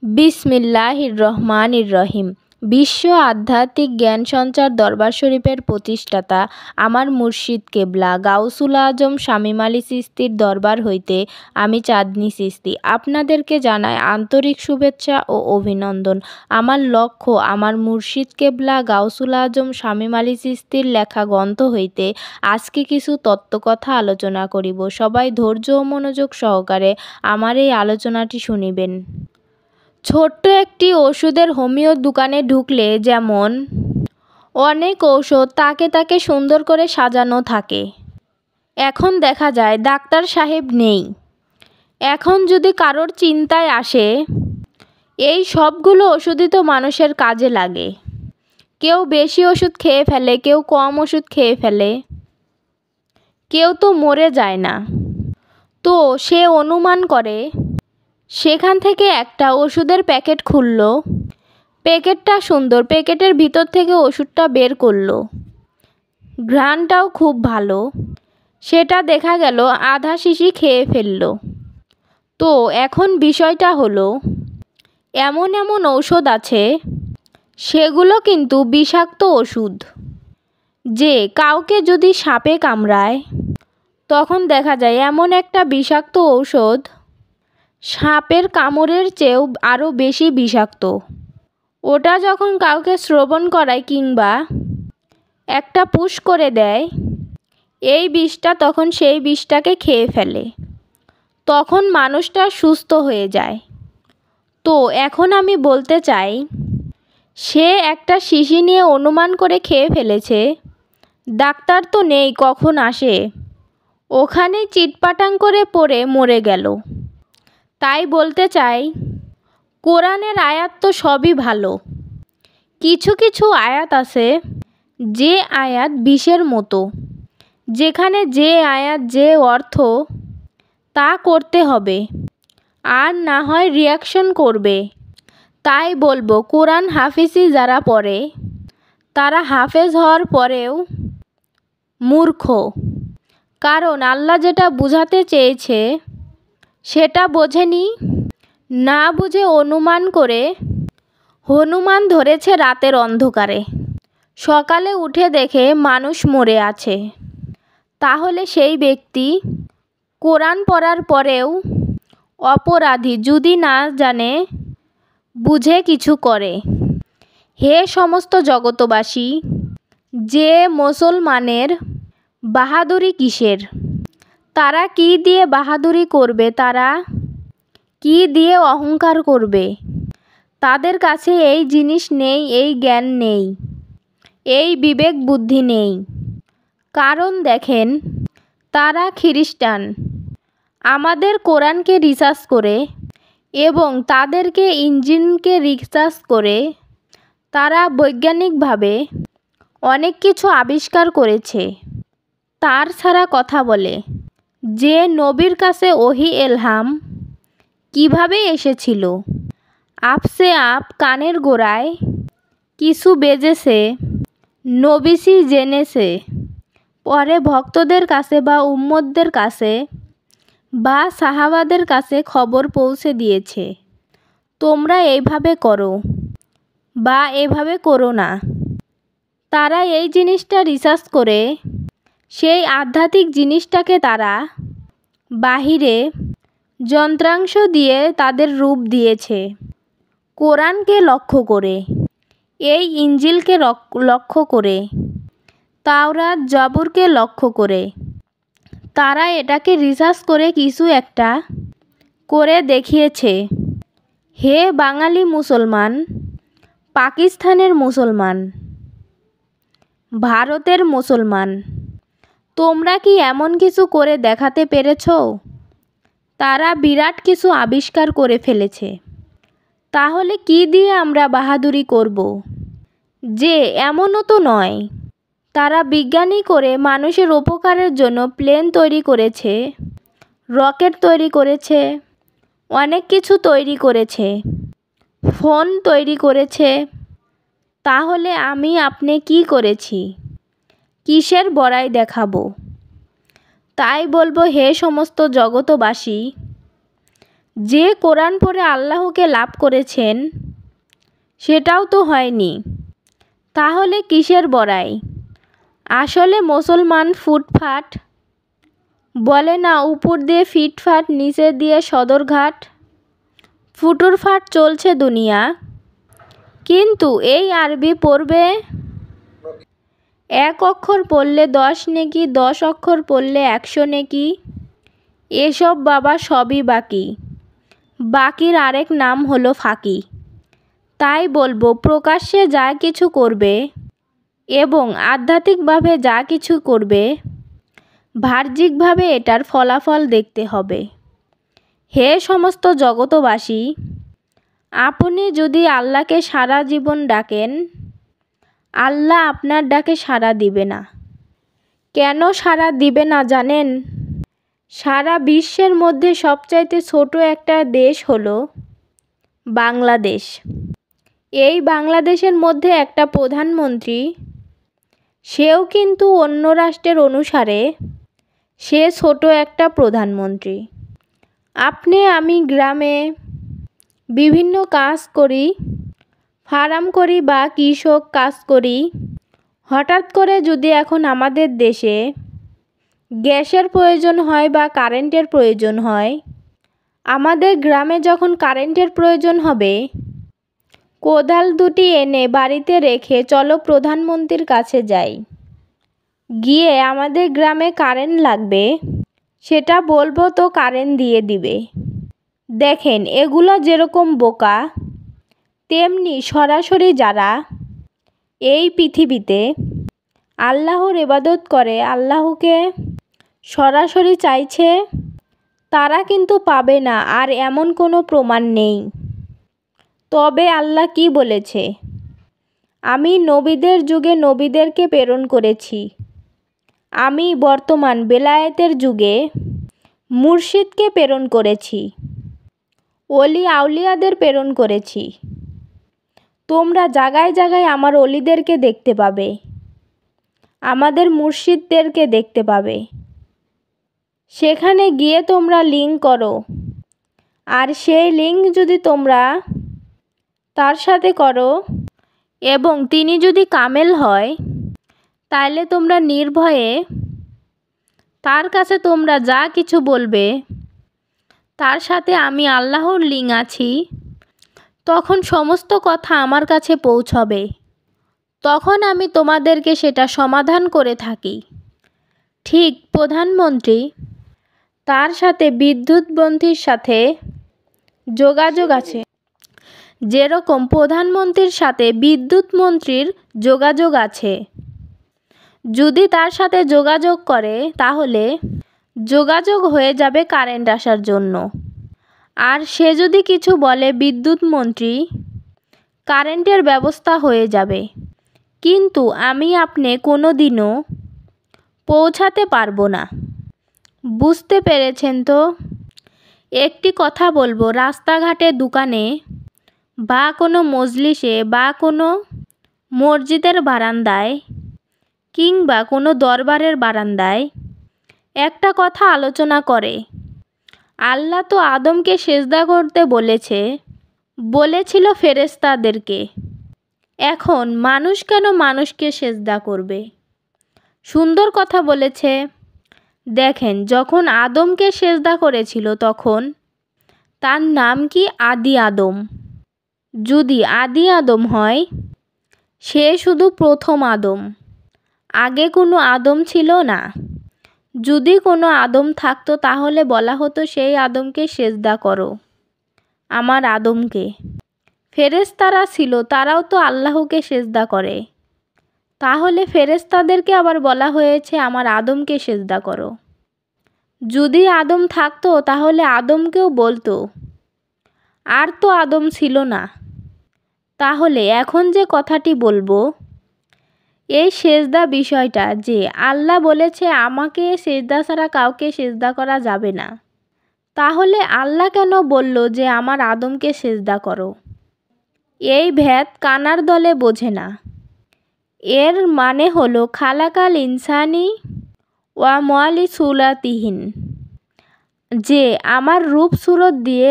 বিসমিল্লাহির রহমানির রহিম। বিশ্ব আধ্যাত্মিক জ্ঞান সঞ্চার দরবার শরীফের প্রতিষ্ঠাতা আমার মুর্শিদ কেবলা গাউসুল আজম শামীম আলী চিশতির দরবার হইতে আমি চাঁদনী চিশতি আপনাদেরকে জানাই আন্তরিক শুভেচ্ছা ও অভিনন্দন। আমার লক্ষ্য আমার মুর্শিদ কেবলা গাউসুল আজম শামীম আলী চিশতির লেখা গ্রন্থ হইতে আজকে কিছু তত্ত্বকথা আলোচনা করিব। সবাই ধৈর্য ও মনোযোগ সহকারে আমার এই আলোচনাটি শুনিবেন। ছোট্ট একটি ওষুধের হোমিও দোকানে ঢুকলে যেমন অনেক ঔষধ তাকে তাকে সুন্দর করে সাজানো থাকে। এখন দেখা যায় ডাক্তার সাহেব নেই। এখন যদি কারোর চিন্তায় আসে, এই সবগুলো ওষুধই তো মানুষের কাজে লাগে। কেউ বেশি ওষুধ খেয়ে ফেলে, কেউ কম ওষুধ খেয়ে ফেলে, কেউ তো মরে যায় না। তো সে অনুমান করে, সেখান থেকে একটা ওষুধের প্যাকেট খুলল। প্যাকেটটা সুন্দর, প্যাকেটের ভিতর থেকে ওষুধটা বের করলো। ঘ্রাণটাও খুব ভালো। সেটা দেখা গেল আধা শিশি খেয়ে ফেলল। তো এখন বিষয়টা হলো, এমন এমন ঔষধ আছে, সেগুলো কিন্তু বিষাক্ত ওষুধ। যে কাউকে যদি সাপে কামড়ায়, তখন দেখা যায় এমন একটা বিষাক্ত ঔষধ সাপের কামড়ের চেয়েও আরও বেশি বিষাক্ত। ওটা যখন কাউকে শ্রবণ করায় কিংবা একটা পুশ করে দেয়, এই বিষটা তখন সেই বিষটাকে খেয়ে ফেলে। তখন মানুষটা সুস্থ হয়ে যায়। তো এখন আমি বলতে চাই, সে একটা শিশি নিয়ে অনুমান করে খেয়ে ফেলেছে। ডাক্তার তো নেই, কখন আসে, ওখানেই চিটপাটাং করে পড়ে মরে গেল। তাই বলতে চাই, কোরআনের আয়াত তো সবই ভালো। কিছু কিছু আয়াত আছে, যে আয়াত বিষের মতো, যেখানে যে আয়াত যে অর্থ তা করতে হবে, আর না হয় রিয়াকশন করবে। তাই বলবো, কোরআন হাফিজি যারা পড়ে, তারা হাফেজ হওয়ার পরেও মূর্খ। কারণ আল্লাহ যেটা বুঝাতে চেয়েছে সেটা বোঝেনি, না বুঝে অনুমান করে হনুমান ধরেছে রাতের অন্ধকারে। সকালে উঠে দেখে মানুষ মরে আছে। তাহলে সেই ব্যক্তি কোরআন পড়ার পরেও অপরাধী, যদি না জানে বুঝে কিছু করে। হে সমস্ত জগতবাসী, যে মুসলমানের বাহাদুরি কিসের? তারা কি দিয়ে বাহাদুরি করবে? তারা কি দিয়ে অহংকার করবে? তাদের কাছে এই জিনিস নেই, এই জ্ঞান নেই, এই বিবেক বুদ্ধি নেই। কারণ দেখেন, তারা খ্রিস্টান। আমাদের কোরআনকে রিসার্চ করে এবং তাদেরকে ইঞ্জিনকে রিসার্চ করে তারা বৈজ্ঞানিকভাবে অনেক কিছু আবিষ্কার করেছে। তার ছাড়া কথা বলে যে নবীর কাছে ওহী এলহাম কিভাবে এসেছিল। আপসে আপ কানের গোড়ায় কিছু বেজেছে, নবীজি জেনেছে, পরে ভক্তদের কাছে বা উম্মতদের কাছে বা সাহাবাদের কাছে খবর পৌঁছে দিয়েছে, তোমরা এইভাবে করো বা এভাবে করো না। তারা এই জিনিসটা রিসার্চ করে সেই আধ্যাত্মিক জিনিসটাকে তারা বাহিরে যন্ত্রাংশ দিয়ে তাদের রূপ দিয়েছে। কোরআনকে লক্ষ্য করে, এই ইঞ্জিলকে লক্ষ্য করে, তাওরাত জবুরকে লক্ষ্য করে তারা এটাকে রিসার্চ করে কিছু একটা করে দেখিয়েছে। হে বাঙালি মুসলমান, পাকিস্তানের মুসলমান, ভারতের মুসলমান, তোমরা কি এমন কিছু করে দেখাতে পেরেছ? তারা বিরাট কিছু আবিষ্কার করে ফেলেছে। তাহলে কি দিয়ে আমরা বাহাদুরি করব? যে এমনও তো নয়, তারা বিজ্ঞানী করে মানুষের উপকারের জন্য প্লেন তৈরি করেছে, রকেট তৈরি করেছে, অনেক কিছু তৈরি করেছে, ফোন তৈরি করেছে। তাহলে আমি আপনি কি করেছি? কিসের বড়াই দেখাবো? তাই বলবো, হে সমস্ত জগতবাসী, যে কোরআন পড়ে আল্লাহকে লাভ করেছেন সেটাও তো হয়নি, তাহলে কিসের বড়াই? আসলে মুসলমান ফুটফাট বলে না, উপর দিয়ে ফিটফাট নিচে দিয়ে সদরঘাট, ফুটুরফাট চলছে দুনিয়া। কিন্তু এই আরবি পড়বে, এক অক্ষর পড়লে 10 নেকি, 10 অক্ষর পড়লে 100 নেকি। এসব বাবা সবই বাকি, বাকির আরেক নাম হলো ফাঁকি। তাই বলবো, প্রকাশ্যে যা কিছু করবে এবং আধ্যাত্মিকভাবে যা কিছু করবে, বাহ্যিকভাবে এটার ফলাফল দেখতে হবে। হে সমস্ত জগতবাসী, আপনি যদি আল্লাহকে সারা জীবন ডাকেন, আল্লাহ আপনার ডাকে সাড়া দিবে না। কেন সাড়া দিবে না জানেন? সারা বিশ্বের মধ্যে সবচাইতে ছোট একটা দেশ হলো বাংলাদেশ। এই বাংলাদেশের মধ্যে একটা প্রধানমন্ত্রী, সেও কিন্তু অন্য রাষ্ট্রের অনুসারে সে ছোট একটা প্রধানমন্ত্রী। আপনি আমি গ্রামে বিভিন্ন কাজ করি, ফার্ম করি বা কৃষক কাজ করি। হঠাৎ করে যদি এখন আমাদের দেশে গ্যাসের প্রয়োজন হয় বা কারেন্টের প্রয়োজন হয়, আমাদের গ্রামে যখন কারেন্টের প্রয়োজন হবে, কোদাল দুটি এনে বাড়িতে রেখে চলো প্রধানমন্ত্রীর কাছে যাই, গিয়ে আমাদের গ্রামে কারেন্ট লাগবে, সেটা বলবো তো কারেন্ট দিয়ে দিবে। দেখেন, এগুলো যেরকম বোকা, তেমনি সরাসরি যারা এই পৃথিবীতে আল্লাহর ইবাদত করে, আল্লাহকে সরাসরি চাইছে, তারা কিন্তু পাবে না। আর এমন কোনো প্রমাণ নেই। তবে আল্লাহ কি বলেছে? আমি নবীদের যুগে নবীদেরকে প্রেরণ করেছি, আমি বর্তমান বেলায়েতের যুগে মুর্শিদকে প্রেরণ করেছি, ওলি আউলিয়াদের প্রেরণ করেছি। তোমরা জায়গায় জায়গায় আমার অলিদেরকে দেখতে পাবে, আমাদের মুর্শিদদেরকে দেখতে পাবে। সেখানে গিয়ে তোমরা লিঙ্ক করো, আর সেই লিঙ্ক যদি তোমরা তার সাথে করো এবং তিনি যদি কামেল হয়, তাহলে তোমরা নির্ভয়ে তার কাছে তোমরা যা কিছু বলবে, তার সাথে আমি আল্লাহর লিঙ্ক আছি, তখন সমস্ত কথা আমার কাছে পৌঁছবে। তখন আমি তোমাদেরকে সেটা সমাধান করে থাকি। ঠিক প্রধানমন্ত্রী, তার সাথে বিদ্যুৎমন্ত্রীর সাথে যোগাযোগ আছে, যেরকম প্রধানমন্ত্রীর সাথে বিদ্যুৎ মন্ত্রীর যোগাযোগ আছে। যদি তার সাথে যোগাযোগ করে, তাহলে যোগাযোগ হয়ে যাবে কারেন্ট আসার জন্য। আর সে যদি কিছু বলে বিদ্যুৎ মন্ত্রী, কারেন্টের ব্যবস্থা হয়ে যাবে। কিন্তু আমি আপনি কোনো দিনও পৌঁছাতে পারবো না। বুঝতে পেরেছেন তো? একটি কথা বলবো, রাস্তাঘাটে, দোকানে বা কোনো মজলিসে বা কোনো মসজিদের বারান্দায় কিংবা কোনো দরবারের বারান্দায় একটা কথা আলোচনা করে। আল্লাহ তো আদমকে সেজদা করতে বলেছিল ফেরেশতাদেরকে। এখন মানুষ কেন মানুষকে সেজদা করবে? সুন্দর কথা বলেছে। দেখেন, যখন আদমকে সেজদা করেছিল তখন তার নাম কি? আদি আদম। যদি আদি আদম হয়, সে শুধু প্রথম আদম, আগে কোনো আদম ছিল না। যদি কোনো আদম থাকতো, তাহলে বলা হতো সেই আদমকে সেজদা করো, আমার আদমকে। ফেরেশতারা ছিল, তারাও তো আল্লাহকে সেজদা করে। তাহলে ফেরেশতাদেরকে আবার বলা হয়েছে আমার আদমকে সেজদা করো। যদি আদম থাকতো, তাহলে আদমকেও বলতো। আর তো আদম ছিল না। তাহলে এখন যে কথাটি বলবো, এই সেজদা বিষয়টা, যে আল্লাহ বলেছে আমাকে সেজদা ছাড়া কাউকে সেজদা করা যাবে না, তাহলে আল্লাহ কেন বলল যে আমার আদমকে সেজদা করো? এই ভেদ কানার দলে বোঝে না। এর মানে হলো খালাকাল ইনসানি ওয়া মালি সুলাতিহিন, যে আমার রূপ সুরত দিয়ে